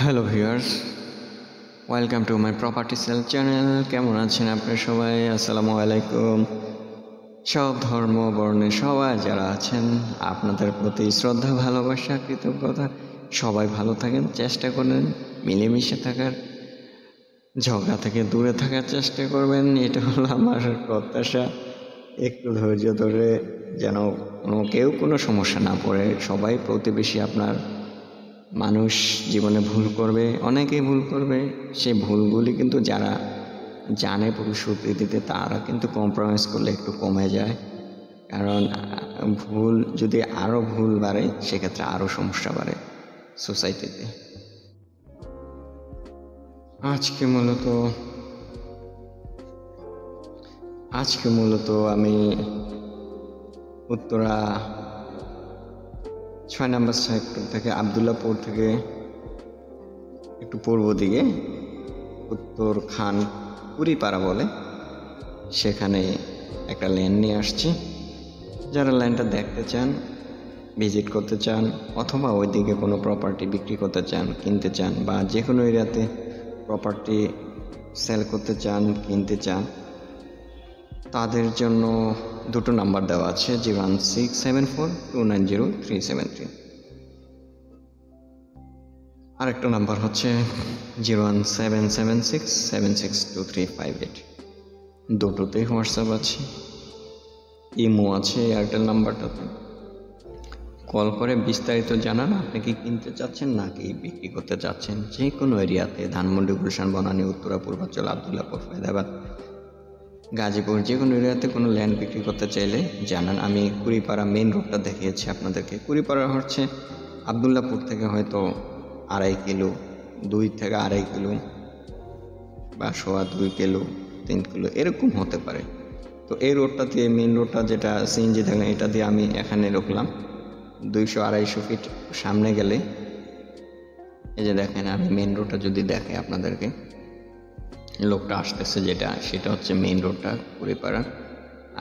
Hello viewers, welcome to my property sale channel. কেমন আছেন আপনারা সবাই? আসসালামু আলাইকুম। সব ধর্ম বর্ণে সবাই যারা আছেন আপনাদের প্রতি শ্রদ্ধা, ভালোবাসা, কৃতজ্ঞতা। সবাই ভালো থাকেন, চেষ্টা করেন মিলেমিশে থাকার, ঝগড়া থেকে দূরে থাকার চেষ্টা করবেন। এটা হলো আমার প্রত্যাশা। একটু ধৈর্য ধরে যেন কেউ কোনো সমস্যা না পড়ে। সবাই প্রতিবেশী আপনার মানুষ, জীবনে ভুল করবে, অনেকেই ভুল করবে। সেই ভুলগুলি কিন্তু যারা জানে প্রতিশ্রুতিতে তারা কিন্তু কম্প্রোমাইজ করলে একটু কমে যায়। কারণ ভুল যদি আরও ভুল বাড়ে সেক্ষেত্রে আরও সমস্যা বাড়ে সোসাইটিতে। আজকে মূলত আমি উত্তরা 6 নম্বর সেক্টর থেকে আবদুল্লাপুর থেকে একটু পূর্ব দিকে উত্তর খান কুড়িপাড়া বলে, সেখানে একটা ল্যান্ড নিয়ে আসছি। যারা ল্যান্ডটা দেখতে চান, ভিজিট করতে চান, অথবা ওইদিকে কোনো প্রপার্টি বিক্রি করতে চান, কিনতে চান, বা যে কোনো এরিয়াতে প্রপার্টি সেল করতে চান, কিনতে চান, তাদের জন্য দুটো নাম্বার দেওয়া আছে, 01674290373। আরেকটা নাম্বার হচ্ছে 01776762358। দুটোতেই হোয়াটসঅ্যাপ আছে, ইমো আছে এয়ারটেল নাম্বারটাতে। কল করে বিস্তারিত জানান আপনি কি কিনতে চাচ্ছেন নাকি বিক্রি করতে চাচ্ছেন। যে কোনো এরিয়াতে, ধানমন্ডি, গুলশান, বনানী, উত্তরা, পূর্বাঞ্চল, আবদুল্লাপুর, ফয়দাবাদ, গাজীপুর, যে কোনো এরিয়াতে কোনো ল্যান্ড বিক্রি করতে চাইলে জানান। আমি কুড়িপাড়া মেইন রোডটা দেখিয়েছি আপনাদেরকে। কুড়িপাড়া হচ্ছে আবদুল্লাপুর থেকে হয়তো 2.5 কিলো, 2 থেকে 2.5 কিলো, বা 2.25 কিলো, 3 কিলো এরকম হতে পারে। তো এই রোডটা দিয়ে, মেইন রোডটা যেটা সিএনজি থাকে, এটা দিয়ে আমি এখানে রাখলাম। 200-250 ফিট সামনে গেলে এই যে দেখেন, আমি মেইন রোডটা যদি দেখে আপনাদেরকে, লোকটা আসতেছে সেটা হচ্ছে মেইন রোডটা কুড়িপাড়া।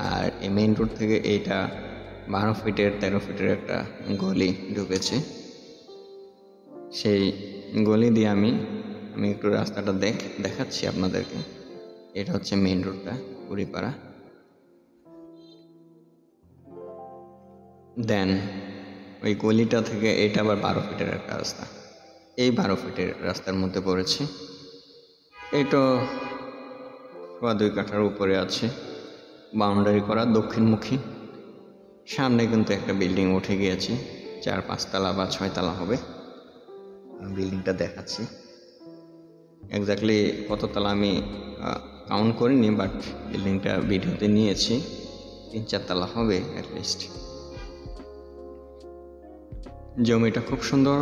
আর এই মেইন রোড থেকে এইটা 12 ফিটের 13 ফিটের একটা গলি ঢুকেছে। সেই গলি দিয়ে আমি একটু রাস্তাটা দেখাচ্ছি আপনাদেরকে। এটা হচ্ছে মেইন রোডটা কুড়িপাড়া। দেন ওই গলিটা থেকে এটা আবার 12 ফিটের একটা রাস্তা। এই 12 ফিটের রাস্তার মধ্যে পড়েছে। এটা 2 কাঠার উপরে আছে, বাউন্ডারি করা, দক্ষিণমুখী। সামনে কিন্তু একটা বিল্ডিং উঠে গিয়েছে, 4-5 তলা বা 6 তলা হবে। বিল্ডিংটা দেখাচ্ছি, এক্স্যাক্টলি কত তলা আমি কাউন্ট করিনি, বাট বিল্ডিংটা ভিডিওতে নিয়েছি, 3-4 তলা হবে অ্যাটলিস্ট। জমিটা খুব সুন্দর,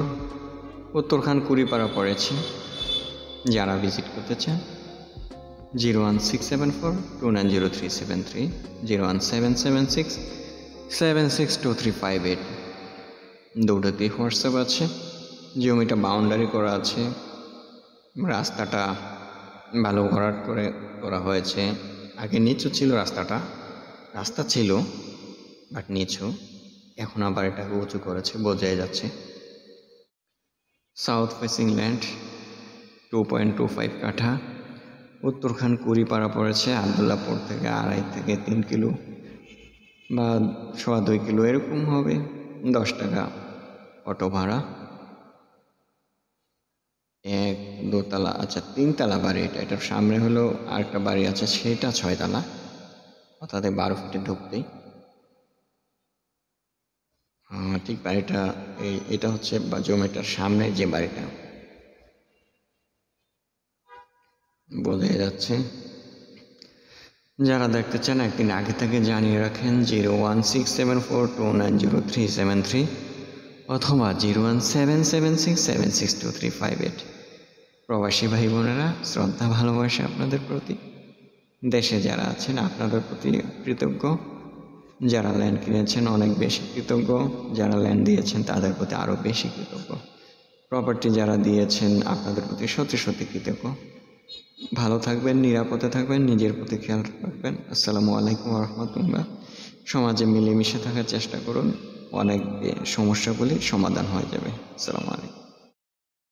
উত্তরখান কুড়িপাড়া পড়েছে। যারা ভিজিট করতে চান 01674290373, 01776762358। দুটোতেই হোয়াটসঅ্যাপ আছে। জমিটা বাউন্ডারি করা আছে, রাস্তাটা ভালো ভরাট করে করা হয়েছে। আগে নিচু ছিল রাস্তা ছিল বাট নিচু, এখন আবার এটাকে উঁচু করেছে, বোঝাই যাচ্ছে। সাউথ ফেসিং ল্যান্ড, 2.25 কাঠা। উত্তরখান কুড়িপাড়া পড়েছে আবদুল্লাপুর থেকে 2.5 থেকে 3 কিলো বা 2.25 কিলো এরকম হবে। 10 টাকা অটো ভাড়া। 1-2 তলা, আচ্ছা 3 তলা বাড়ি। এটার সামনে হলো আরেকটা বাড়ি আছে, সেটা 6 তলা, অর্থাৎ 12 ফিটে ঢুকতেই ঠিক বাড়িটা। এটা হচ্ছে জমিটার সামনে যে বাড়িটা, বোঝা যাচ্ছে। যারা দেখতে চান একদিন আগে থেকে জানিয়ে রাখেন, 01674290373 অথবা 01776762358। প্রবাসী ভাই বোনেরা, শ্রদ্ধা, ভালোবাসা আপনাদের প্রতি। দেশে যারা আছেন আপনাদের প্রতি কৃতজ্ঞ। যারা ল্যান্ড কিনেছেন অনেক বেশি কৃতজ্ঞ, যারা ল্যান্ড দিয়েছেন তাদের প্রতি আরও বেশি কৃতজ্ঞ। প্রপার্টি যারা দিয়েছেন আপনাদের প্রতি সত্যি সত্যি কৃতজ্ঞ। ভালো থাকবেন, নিরাপদে থাকবেন, নিজের প্রতি খেয়াল রাখবেন। আসসালামু আলাইকুম রহমতুল্লাহ। সমাজে মিলেমিশে থাকার চেষ্টা করুন, অনেক সমস্যাগুলি সমাধান হয়ে যাবে। আসসালামু আলাইকুম।